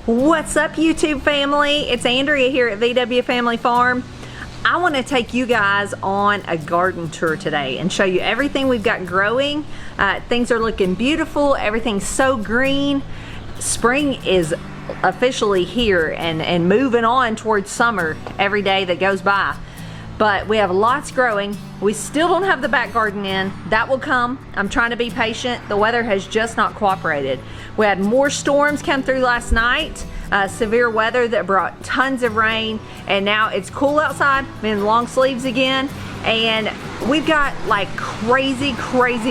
What's up, YouTube family? It's Andrea here at VW Family Farm. I want to take you guys on a garden tour today and show you everything we've got growing. Things are looking beautiful. Everything's so green. Spring is officially here and moving on towards summer every day that goes by. But we have lots growing. We still don't have the back garden in. That will come. I'm trying to be patient. The weather has just not cooperated. We had more storms come through last night, severe weather that brought tons of rain, and now it's cool outside. I'm in long sleeves again, and we've got like crazy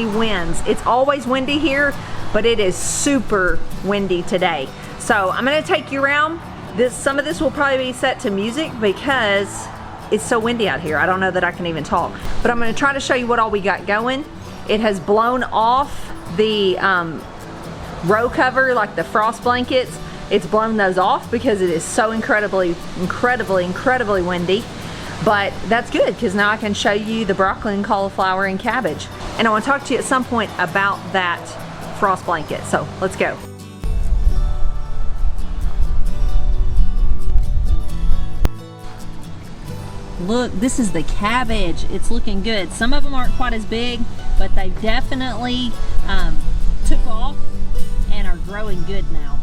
winds. It's always windy here, but it is super windy today. So I'm gonna take you around. Some of this will probably be set to music because it's so windy out here. I don't know that I can even talk, but I'm gonna try to show you what all we got going. It has blown off the row cover, like the frost blankets. It's blown those off because it is so incredibly windy. But that's good because now I can show you the broccoli and cauliflower and cabbage. And I want to talk to you at some point about that frost blanket. So let's go. Look, this is the cabbage. It's looking good. Some of them aren't quite as big, but they definitely took off and are growing good now.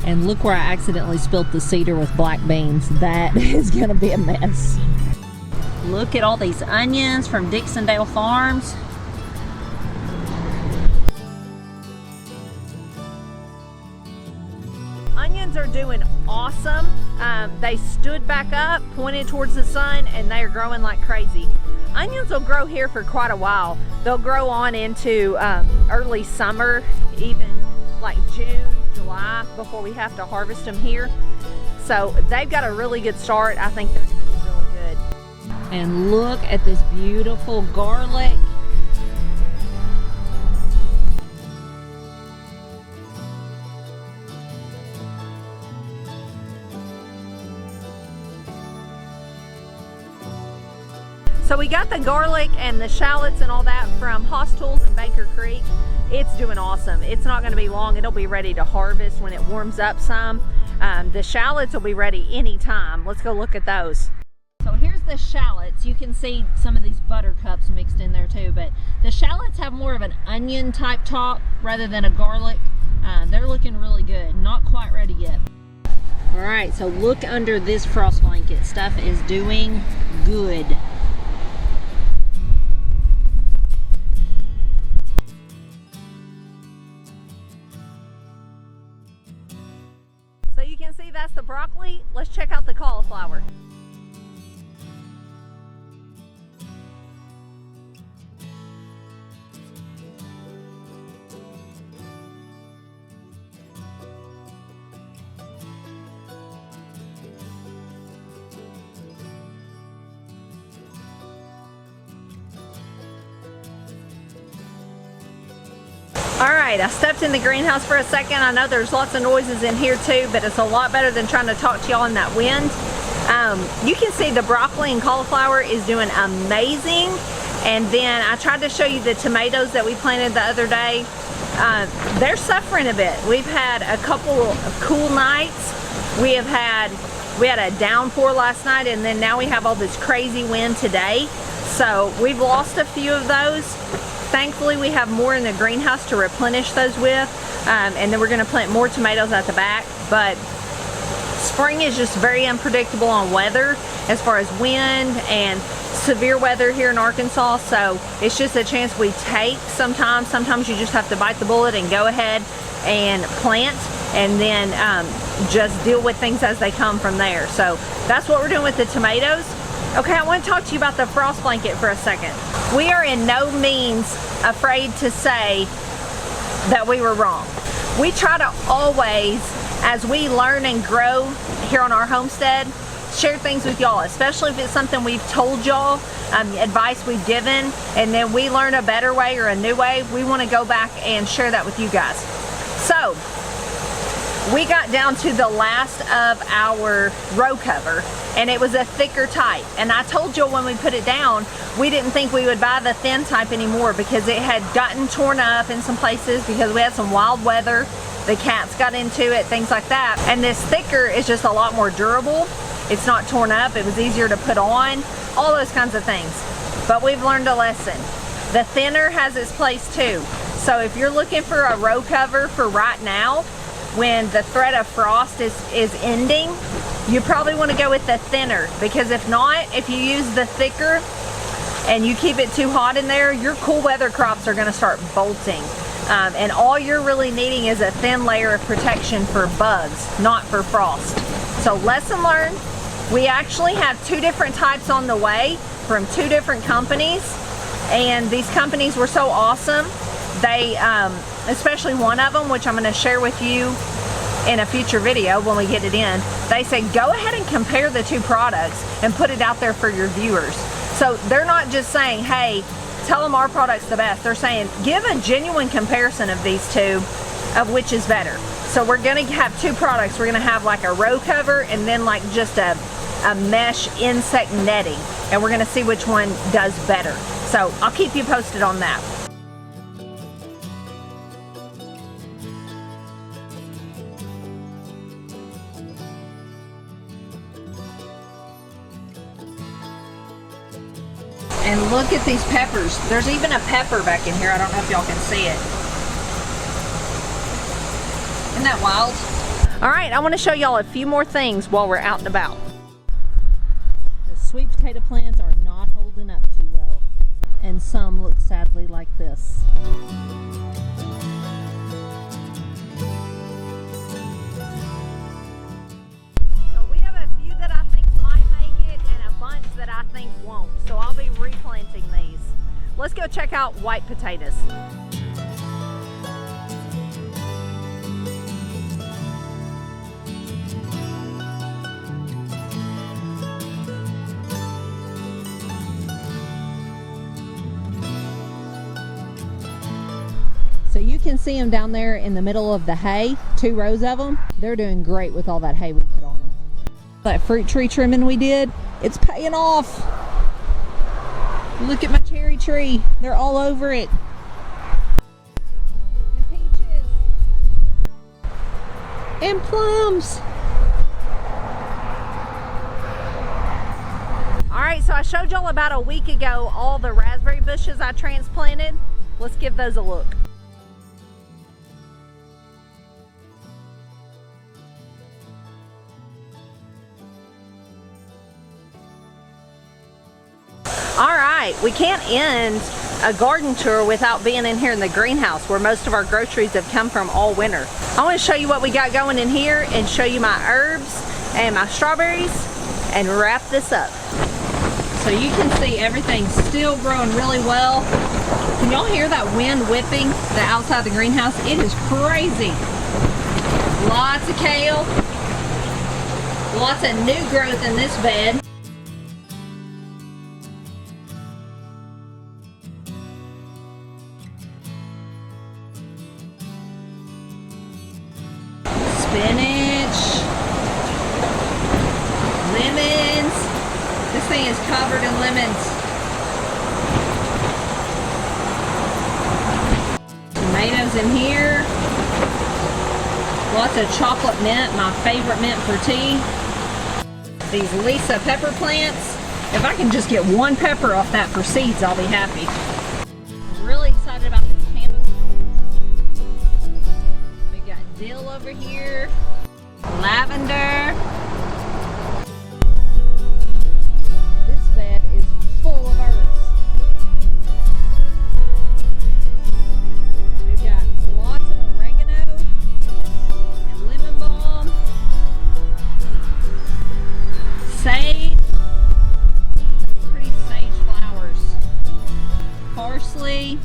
And look where I accidentally spilt the cedar with black beans. That is gonna be a mess. Look at all these onions from Dixondale Farms. Onions are doing awesome. They stood back up, pointed towards the sun, and they are growing like crazy. Onions will grow here for quite a while. They'll grow on into early summer, even like June, July, before we have to harvest them here. So they've got a really good start. I think they're gonna be really good. And look at this beautiful garlic. So we got the garlic and the shallots and all that from Hostels and Baker Creek. It's doing awesome. It's not gonna be long. It'll be ready to harvest when it warms up some. The shallots will be ready anytime. Let's go look at those. So here's the shallots. You can see some of these buttercups mixed in there too, but the shallots have more of an onion type top rather than a garlic. They're looking really good. Not quite ready yet. All right, so look under this frost blanket. Stuff is doing good. So you can see that's the broccoli. Let's check out the cauliflower. All right, I stepped in the greenhouse for a second. I know there's lots of noises in here too, but it's a lot better than trying to talk to y'all in that wind. You can see the broccoli and cauliflower is doing amazing. And then I tried to show you the tomatoes that we planted the other day. They're suffering a bit. We've had a couple of cool nights. We had a downpour last night, and then now we have all this crazy wind today. So we've lost a few of those. Thankfully, we have more in the greenhouse to replenish those with, and then we're gonna plant more tomatoes at the back. But spring is just very unpredictable on weather as far as wind and severe weather here in Arkansas. So it's just a chance we take sometimes. Sometimes you just have to bite the bullet and go ahead and plant, and then just deal with things as they come from there. So that's what we're doing with the tomatoes. Okay, I want to talk to you about the frost blanket for a second. We are in no means afraid to say that we were wrong. We try to always, as we learn and grow here on our homestead, share things with y'all, especially if it's something we've told y'all, advice we've given, and then we learn a better way or a new way. We want to go back and share that with you guys. So we got down to the last of our row cover, and it was a thicker type. And I told you when we put it down, we didn't think we would buy the thin type anymore because it had gotten torn up in some places because we had some wild weather. The cats got into it, things like that. And this thicker is just a lot more durable. It's not torn up, it was easier to put on, all those kinds of things. But we've learned a lesson. The thinner has its place too. So if you're looking for a row cover for right now, when the threat of frost is ending, you probably want to go with the thinner, because if not, if you use the thicker and you keep it too hot in there, your cool weather crops are going to start bolting. And all you're really needing is a thin layer of protection for bugs, not for frost. So lesson learned. We actually have 2 different types on the way from 2 different companies, and these companies were so awesome. They, especially one of them, which I'm going to share with you in a future video when we get it in, they said go ahead and compare the 2 products and put it out there for your viewers. So they're not just saying, hey, tell them our product's the best. They're saying give a genuine comparison of these 2 of which is better. So we're going to have 2 products. We're going to have like a row cover and then like just a mesh insect netting, and we're going to see which one does better. So I'll keep you posted on that. And look at these peppers. There's even a pepper back in here. I don't know if y'all can see it. Isn't that wild? All right, I want to show y'all a few more things while we're out and about. The sweet potato plants are not holding up too well, and some look sadly like this. So we have a few that I think might make it and a bunch that I think won't. So I'll be replanting these. Let's go check out white potatoes. So you can see them down there in the middle of the hay, 2 rows of them. They're doing great with all that hay we put on them. That fruit tree trimming we did, it's paying off. Look at my cherry tree. They're all over it. And peaches. And plums. All right, so I showed y'all about a week ago all the raspberry bushes I transplanted. Let's give those a look. All right, we can't end a garden tour without being in here in the greenhouse where most of our groceries have come from all winter. I want to show you what we got going in here and show you my herbs and my strawberries and wrap this up. So you can see everything's still growing really well. Can y'all hear that wind whipping the outside of the greenhouse? It is crazy. Lots of kale, lots of new growth in this bed. Spinach, lemons. This thing is covered in lemons. Tomatoes in here. Lots of chocolate mint, my favorite mint for tea. These Lisa pepper plants. If I can just get 1 pepper off that for seeds, I'll be happy. Really excited about this chamomile. We got dill over here. Lavender. This bed is full of herbs. We've got lots of oregano and lemon balm, sage, pretty sage flowers, parsley,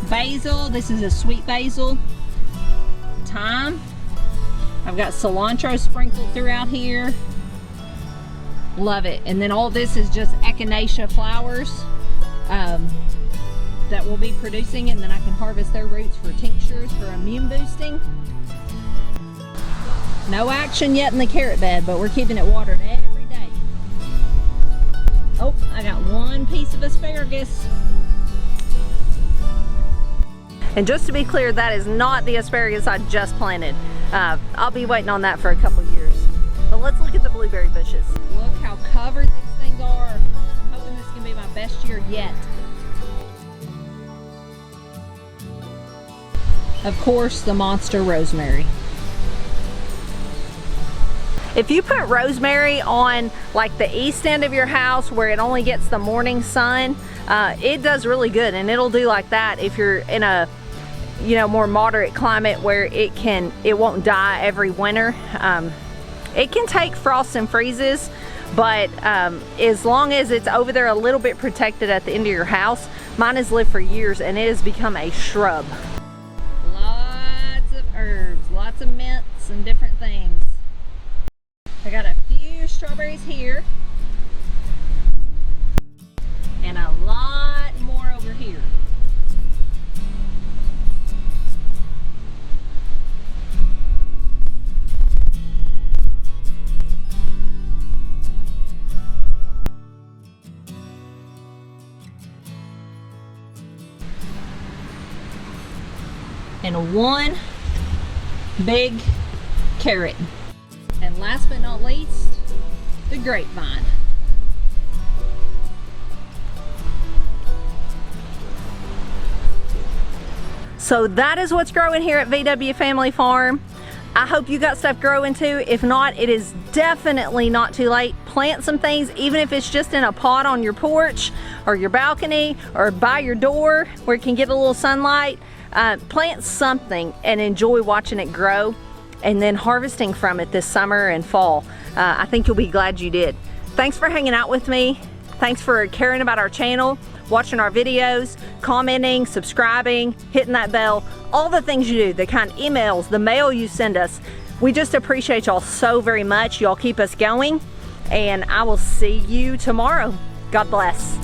basil. This is a sweet basil. Thyme. I've got cilantro sprinkled throughout here. Love it. And then all this is just echinacea flowers that will be producing, and then I can harvest their roots for tinctures for immune boosting. No action yet in the carrot bed, but we're keeping it watered every Oh, I got one piece of asparagus. And just to be clear, that is not the asparagus I just planted. I'll be waiting on that for a couple years. But let's look at the blueberry bushes. Look how covered these things are. I'm hoping this can be my best year yet. Of course, the monster rosemary. If you put rosemary on like the east end of your house where it only gets the morning sun, it does really good, and it'll do like that if you're in a more moderate climate where it won't die every winter. It can take frosts and freezes, but as long as it's over there a little bit protected at the end of your house, mine has lived for years and it has become a shrub. Lots of herbs, lots of mints and different things. I got a few strawberries here and a lot more over here. And one big carrot. And last but not least, the grapevine. So that is what's growing here at VW Family Farm. I hope you got stuff growing too. If not, it is definitely not too late. Plant some things, even if it's just in a pot on your porch or your balcony or by your door where it can get a little sunlight. Plant something and enjoy watching it grow and then harvesting from it this summer and fall. I think you'll be glad you did. Thanks for hanging out with me. Thanks for caring about our channel, watching our videos, commenting, subscribing, hitting that bell, all the things you do, the kind of emails, the mail you send us. We just appreciate y'all so very much. Y'all keep us going, and I will see you tomorrow. God bless.